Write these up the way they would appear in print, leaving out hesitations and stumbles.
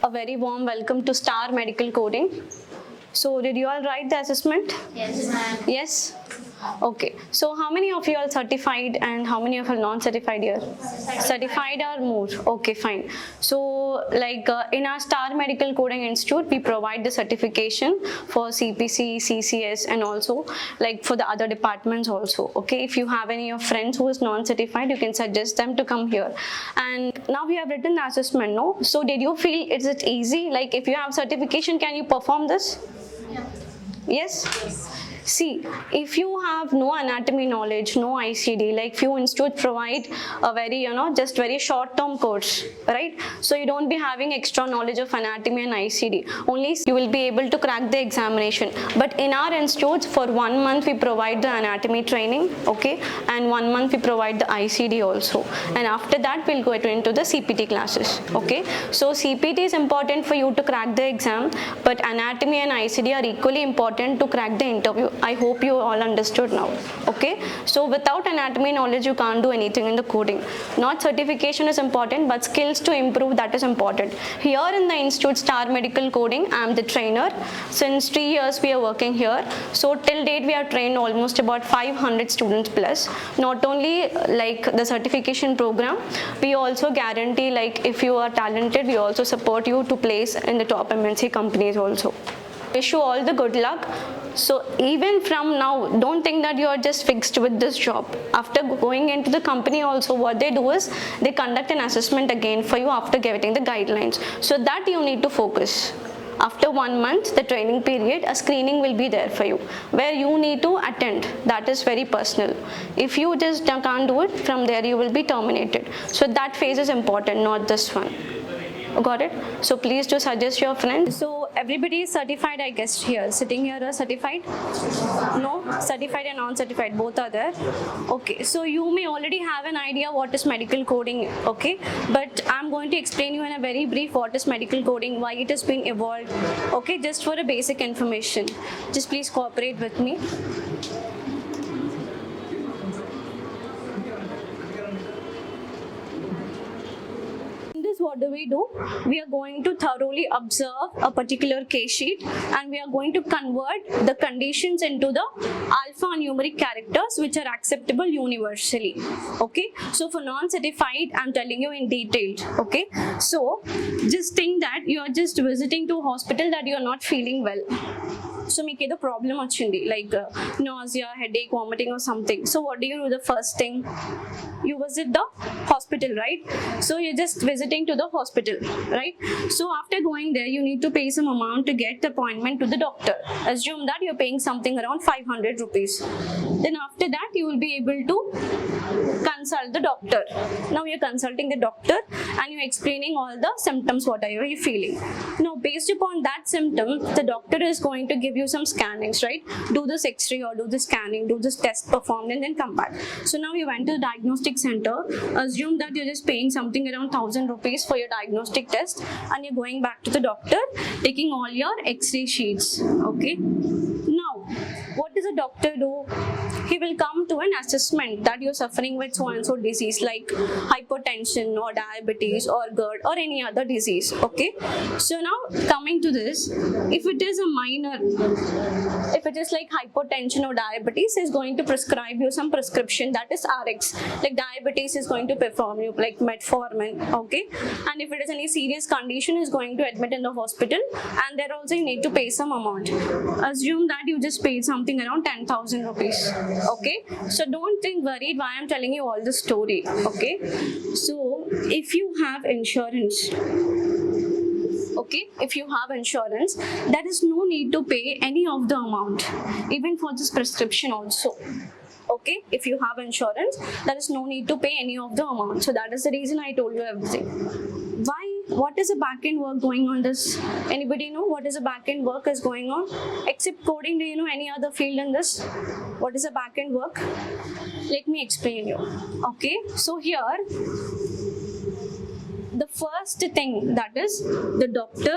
A very warm welcome to Star Medical Coding. So, did you all write the assessment? Yes, ma'am. Yes? Okay. So, how many of you are certified and how many of you are non-certified here? Certified or more? Okay, fine. So, in our Star Medical Coding Institute, we provide the certification for CPC, CCS, and also like for the other departments also. Okay, if you have any of friends who is non-certified, you can suggest them to come here. And now we have written the assessment, no? So, did you feel is it easy? Like if you have certification, can you perform this? Yeah. Yes? See, if you have no anatomy knowledge, no ICD, like few institutes provide a very, just very short-term course, right? So you don't be having extra knowledge of anatomy and ICD. Only you will be able to crack the examination. But in our institutes, for 1 month we provide the anatomy training, okay? And 1 month we provide the ICD also. And after that, we'll go into the CPT classes, okay? So CPT is important for you to crack the exam, but anatomy and ICD are equally important to crack the interview. I hope you all understood now, okay? So without anatomy knowledge, you can't do anything in the coding. Not certification is important, but skills to improve, that is important. Here in the Institute Star Medical Coding, I am the trainer. Since 3 years we are working here. So till date we have trained almost about 500 students plus. Not only like the certification program, we also guarantee like if you are talented, we also support you to place in the top MNC companies also. Wish you all the good luck. So even from now, don't think that you are just fixed with this job. After going into the company also, what they do is they conduct an assessment again for you after getting the guidelines. So that you need to focus. After 1 month, the training period, a screening will be there for you where you need to attend. That is very personal. If you just can't do it, from there you will be terminated. So that phase is important, not this one. Got it? So please do suggest your friends. So everybody is certified, I guess, here. Sitting here are certified? No? Certified and non-certified, both are there. Okay, so you may already have an idea what is medical coding, okay? But I'm going to explain you in a very brief what is medical coding, why it has been evolved, okay? Just for a basic information. Just please cooperate with me. What do? We are going to thoroughly observe a particular case sheet and we are going to convert the conditions into the alphanumeric characters which are acceptable universally. Okay, so for non-certified, I'm telling you in detail. Okay, so just think that you are just visiting to a hospital that you are not feeling well. So make it a problem like nausea, headache, vomiting or something. So what do? The first thing, you visit the hospital, right? So you're just visiting to the hospital, right? So after going there, you need to pay some amount to get the appointment to the doctor. Assume that you're paying something around 500 rupees. Then after that, you will be able to consult the doctor. Now you're consulting the doctor and you're explaining all the symptoms, whatever you're feeling. Now based upon that symptom, the doctor is going to give you some scannings, right? Do this X-ray or do this scanning, do this test performed and then come back. So now you went to the diagnostic center. Assume that you're just paying something around 1000 rupees for your diagnostic test and you're going back to the doctor taking all your X-ray sheets. Okay. Now, what does a doctor do? He will come to an assessment that you're suffering with so and so disease like hypertension or diabetes or GERD or any other disease. Okay. So now coming to this, if it is a minor, if it is like hypertension or diabetes, is going to prescribe you some prescription, that is RX. Like diabetes is going to perform you like metformin, okay? And if it is any serious condition, is going to admit in the hospital and there also you need to pay some amount. Assume that you just paid something around 10,000 rupees, okay? So don't think worried why I'm telling you all the story, okay? So if you have insurance, okay, if you have insurance, there is no need to pay any of the amount, even for this prescription also. Okay, if you have insurance, there is no need to pay any of the amount. So that is the reason I told you everything. Why? What is the back-end work going on this? Anybody know what is the back-end work is going on? Except coding, do you know any other field in this? What is the back-end work? Let me explain you. Okay, so here, the first thing, that is the doctor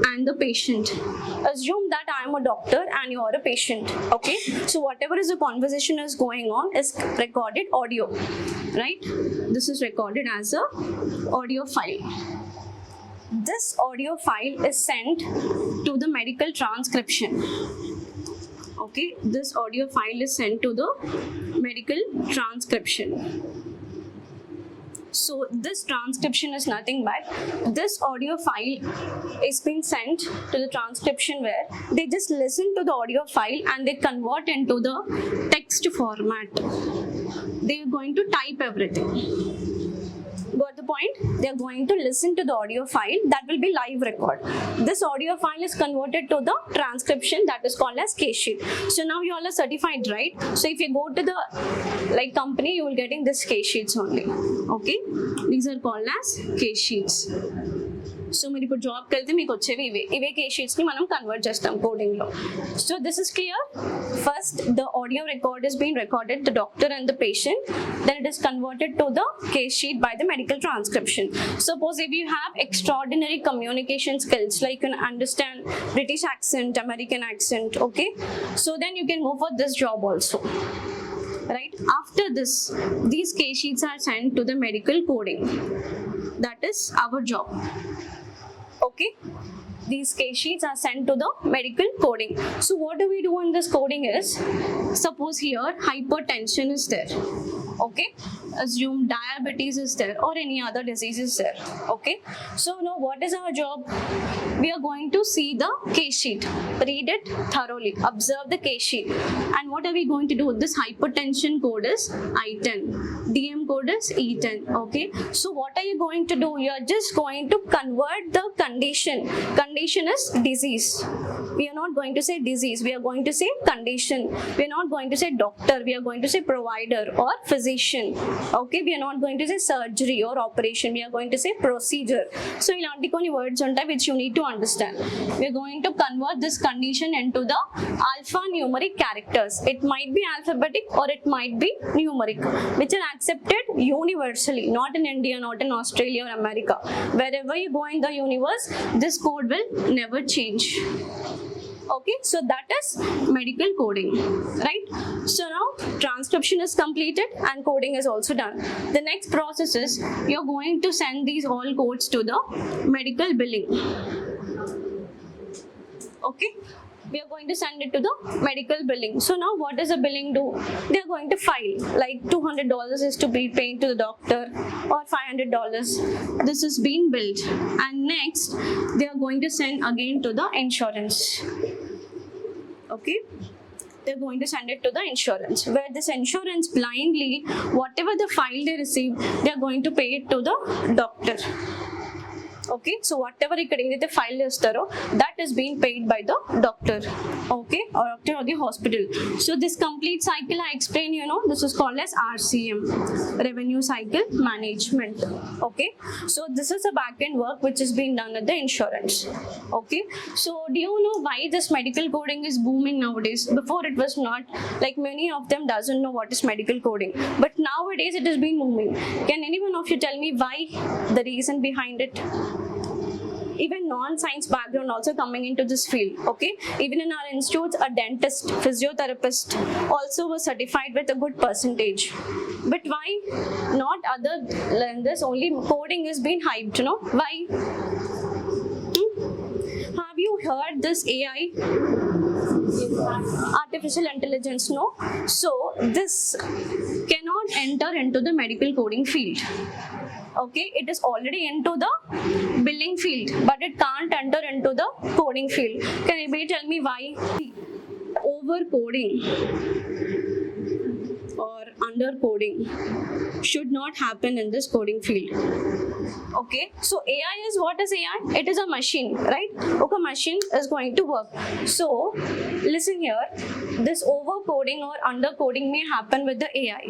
and the patient. Assume that I am a doctor and you are a patient, okay? So whatever is the conversation is going on is recorded audio, right? This is recorded as a audio file. this audio file is sent to the medical transcription. Okay, this audio file is sent to the medical transcription. So this transcription is nothing but this audio file is being sent to the transcription, where they just listen to the audio file and they convert into the text format. They are going to type everything. Got the point? They are going to listen to the audio file that will be live record. This audio file is converted to the transcription that is called as case sheet. So now you all are certified, right? So if you go to the company, you will getting this case sheets only. Okay, these are called as case sheets. So మీరు ఇప్పుడు జాబ్కి వెళ్తే మీకు వచ్చేవి ఇవే case షీట్స్ని మనం convert చేస్తాం కోడింగ్లో. So this is clear. First the audio record is been recorded the doctor and the patient, then it is converted to the case sheet by the medical transcription. Suppose if you have extraordinary communication skills, like you can understand British accent, American accent, okay, so then you can go for this job also. Right after this, these case sheets are sent to the medical coding. That is our job. Okay, these case sheets are sent to the medical coding. So what do we do in this coding is, suppose here hypertension is there. Okay, assume diabetes is there or any other disease is there. Okay, so now what is our job? We are going to see the case sheet, read it thoroughly, observe the case sheet, and what are we going to do? This hypertension code is I10, DM code is E10. Okay, so what are you going to do? You are just going to convert the condition. Condition is disease. We are not going to say disease, we are going to say condition. We are not going to say doctor, we are going to say provider or physician. Okay, we are not going to say surgery or operation, we are going to say procedure. So ilanti konni words untai which you need to understand. We are going to convert this condition into the alphanumeric characters. It might be alphabetic or it might be numeric, which are accepted universally, not in India, not in Australia or America. Wherever you go in the universe, this code will never change. Okay, so that is medical coding, right? So now transcription is completed and coding is also done. The next process is you're going to send these all codes to the medical billing. Okay, we are going to send it to the medical billing. So now what does the billing do? They are going to file, like $200 is to be paid to the doctor or $500. This is being billed, and next they are going to send again to the insurance. Okay, they're going to send it to the insurance, where this insurance blindly, whatever the file they receive, they are going to pay it to the doctor. Okay, so whatever ikkada edaithe file chestaro, that is being paid by the doctor. Okay, or doctor or the hospital. So this complete cycle I explained, you know, this is called as RCM, revenue cycle management. Okay, so this is a back end work which is being done at the insurance. Okay, so do you know why this medical coding is booming nowadays? Before it was not, like many of them doesn't know what is medical coding, but nowadays it has been booming. Can anyone of you tell me why, the reason behind it? Even non-science background also coming into this field. Okay, even in our institutes, a dentist, physiotherapist also was certified with a good percentage. But why not other than this? Only coding is being hyped, you know? Why? Have you heard this AI? Artificial intelligence, no? So this cannot enter into the medical coding field. Okay, it is already into the billing field, but it can't enter into the coding field. Can anybody tell me why? Over coding or under coding should not happen in this coding field. Okay, so AI is, what is AI? It is a machine, right? Okay, machine is going to work. So listen here, this over coding or under coding may happen with the AI.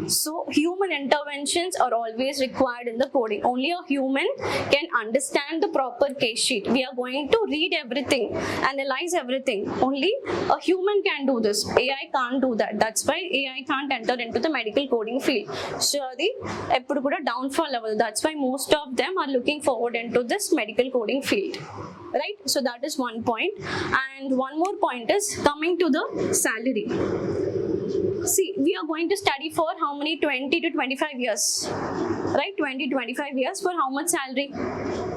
So human interventions are always required in the coding. Only a human can understand the proper case sheet. We are going to read everything, analyze everything. Only a human can do this. AI can't do that. That's why AI can't enter into the medical coding field. So the eppudu kuda downfall level. That's why most of them are looking forward into this medical coding field. Right? So that is one point. And one more point is coming to the salary. See, we are going to study for how many? 20 to 25 years. right? 20-25 years for how much salary?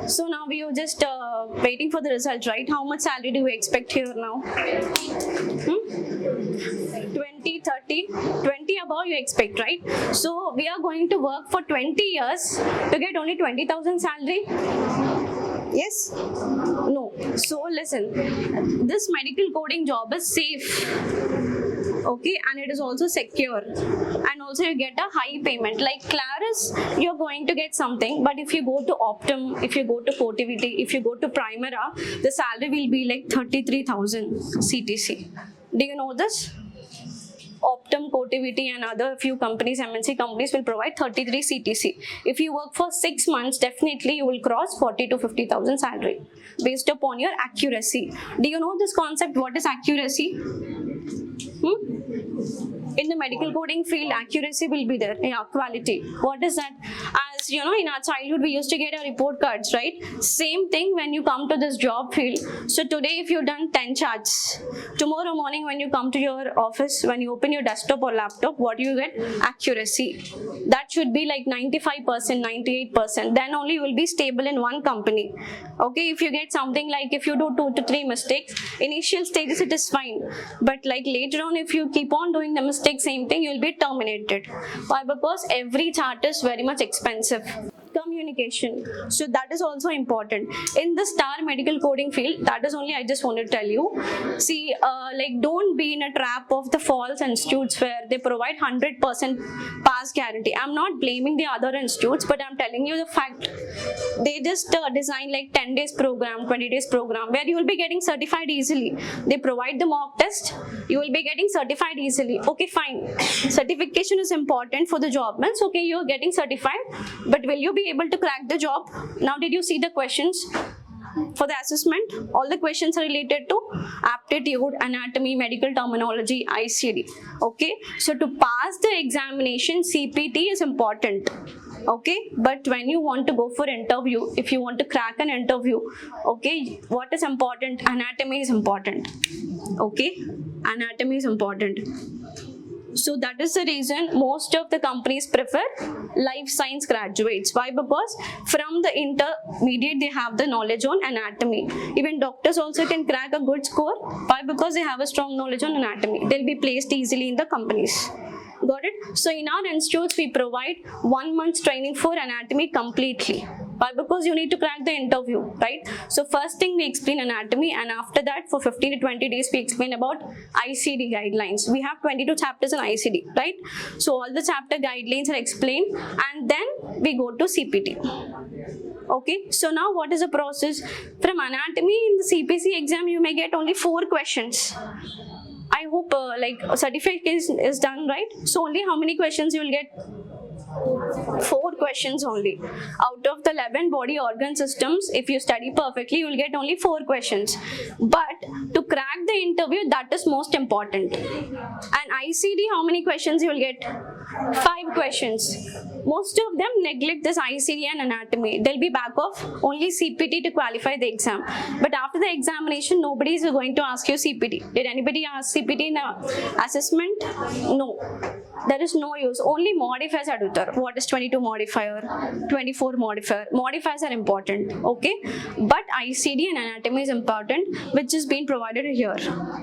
So now we are just waiting for the result, right? How much salary do we expect here now? 20, 30, 20 above you expect, right? So we are going to work for 20 years to get only 20,000 salary. Yes? No. So listen, this medical coding job is safe. Okay, and it is also secure, and also you get a high payment. Like Claris, you're going to get something, but if you go to Optum, if you go to Cotiviti, if you go to Primera, the salary will be like 33,000 CTC. Do you know this? Optum, Cotiviti and other few companies, MNC companies will provide 33 CTC. If you work for 6 months, definitely you will cross 40 to 50,000 salary based upon your accuracy. Do you know this concept? What is accuracy? In the medical coding field, accuracy will be there. Yeah, quality. What is that? As you know, in our childhood, we used to get our report cards, right? Same thing when you come to this job field. So today, if you've done 10 charts, tomorrow morning when you come to your office, when you open your desktop or laptop, what do you get? Accuracy. That should be like 95%, 98%. Then only you will be stable in one company. Okay, if you get something like, if you do 2 to 3 mistakes, initial stages it is fine. But like later on, if you keep on doing the mistake, same thing, you will be terminated. Why? Because every chart is very much expensive. Communication. So that is also important. In the star medical coding field, that is only I just want to tell you. See, like don't be in a trap of the false institutes where they provide 100% pass guarantee. I'm not blaming the other institutes, but I'm telling you the fact. They just design like 10 days program, 20 days program where you will be getting certified easily. They provide the mock test, you will be getting certified easily. Okay, fine. Certification is important for the job. Means okay, you're getting certified, but will you be able to crack the job? Now, did you see the questions for the assessment? All the questions are related to aptitude, anatomy, medical terminology, ICD. Okay, so to pass the examination, CPT is important. Okay, but when you want to go for interview, if you want to crack an interview, okay, what is important? Anatomy is important. Okay, anatomy is important. So that is the reason most of the companies prefer life science graduates. Why? Because from the intermediate they have the knowledge on anatomy. Even doctors also can crack a good score. Why? Because they have a strong knowledge on anatomy. They'll be placed easily in the companies. Got it? So in our institutes, we provide 1 month's training for anatomy completely. Why? Because you need to crack the interview, right? So first thing we explain anatomy, and after that for 15 to 20 days we explain about ICD guidelines. We have 22 chapters in ICD, right? So all the chapter guidelines are explained, and then we go to CPT. Okay, so now what is the process? From anatomy in the CPC exam, you may get only 4 questions. I hope like certification is done, right? So only how many questions you will get? 4 questions only. Out of the 11 body organ systems, if you study perfectly, you will get only 4 questions. But to crack the interview, that is most important. And ICD, how many questions you will get? 5 questions. Most of them neglect this ICD and anatomy. They'll be back of only CPT to qualify the exam. But after the examination, nobody is going to ask you CPT. Did anybody ask CPT in the assessment? No. There is no use. Only modifiers are there. What is 22 modifier, 24 modifier? Modifiers are important, okay? But ICD and anatomy is important, which is being provided here,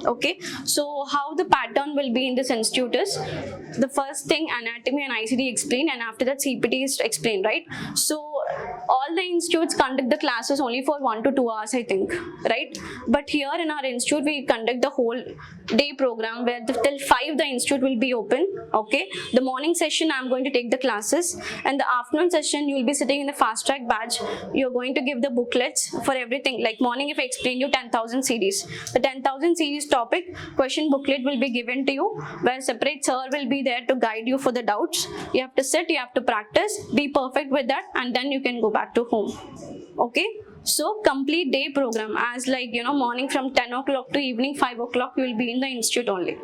okay? So how the pattern will be in this institute is, the first thing anatomy and ICD explain, and after that CPT is explained, right? So all the institutes conduct the classes only for 1 to 2 hours, I think, right? But here in our institute, we conduct the whole day program where till 5 the institute will be open, okay? The morning session I'm going to take the classes, and the afternoon session you will be sitting in the fast track batch. You're going to give the booklets for everything. Like morning, if I explain you 10,000 series, the 10,000 series topic question booklet will be given to you, where separate sir will be there to guide you for the doubts. You have to sit, you have to practice, be perfect with that, and then you can go back to home, okay? So complete day program, as like, you know, morning from 10 o'clock to evening 5 o'clock you will be in the institute only.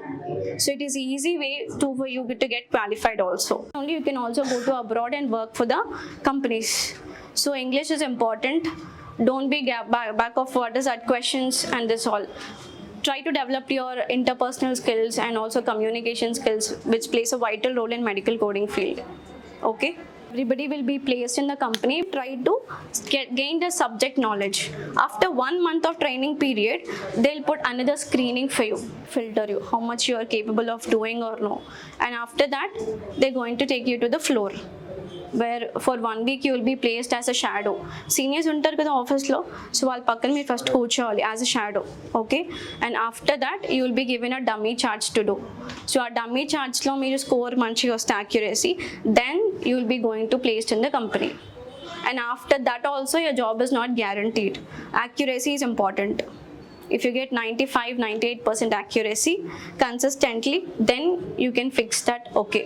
So it is easy way for you to get qualified also. Only you can also go to abroad and work for the companies. So English is important. Don't be back of what is that questions and this all. Try to develop your interpersonal skills and also communication skills, which plays a vital role in medical coding field. Okay. everybody will be placed in the company. Try to gain the subject knowledge. After 1 month of training period, they'll put another screening for you, filter you how much you are capable of doing or no, and after that they're going to take you to the floor, where for 1 week you will be placed as a shadow. Seniors ఉంటారు కదా ఆఫీస్లో, so వాళ్ళ పక్కన మీరు first కూర్చోవాలి as a shadow, okay. And after that you will be given a dummy charts to do. So ఆ dummy చార్ట్స్లో మీరు స్కోర్ మంచిగా వస్తే accuracy, then you will be going to placed in the company. And after that also your job is not guaranteed. Accuracy is important. If you get 95-98% accuracy consistently, then you can fix that, okay.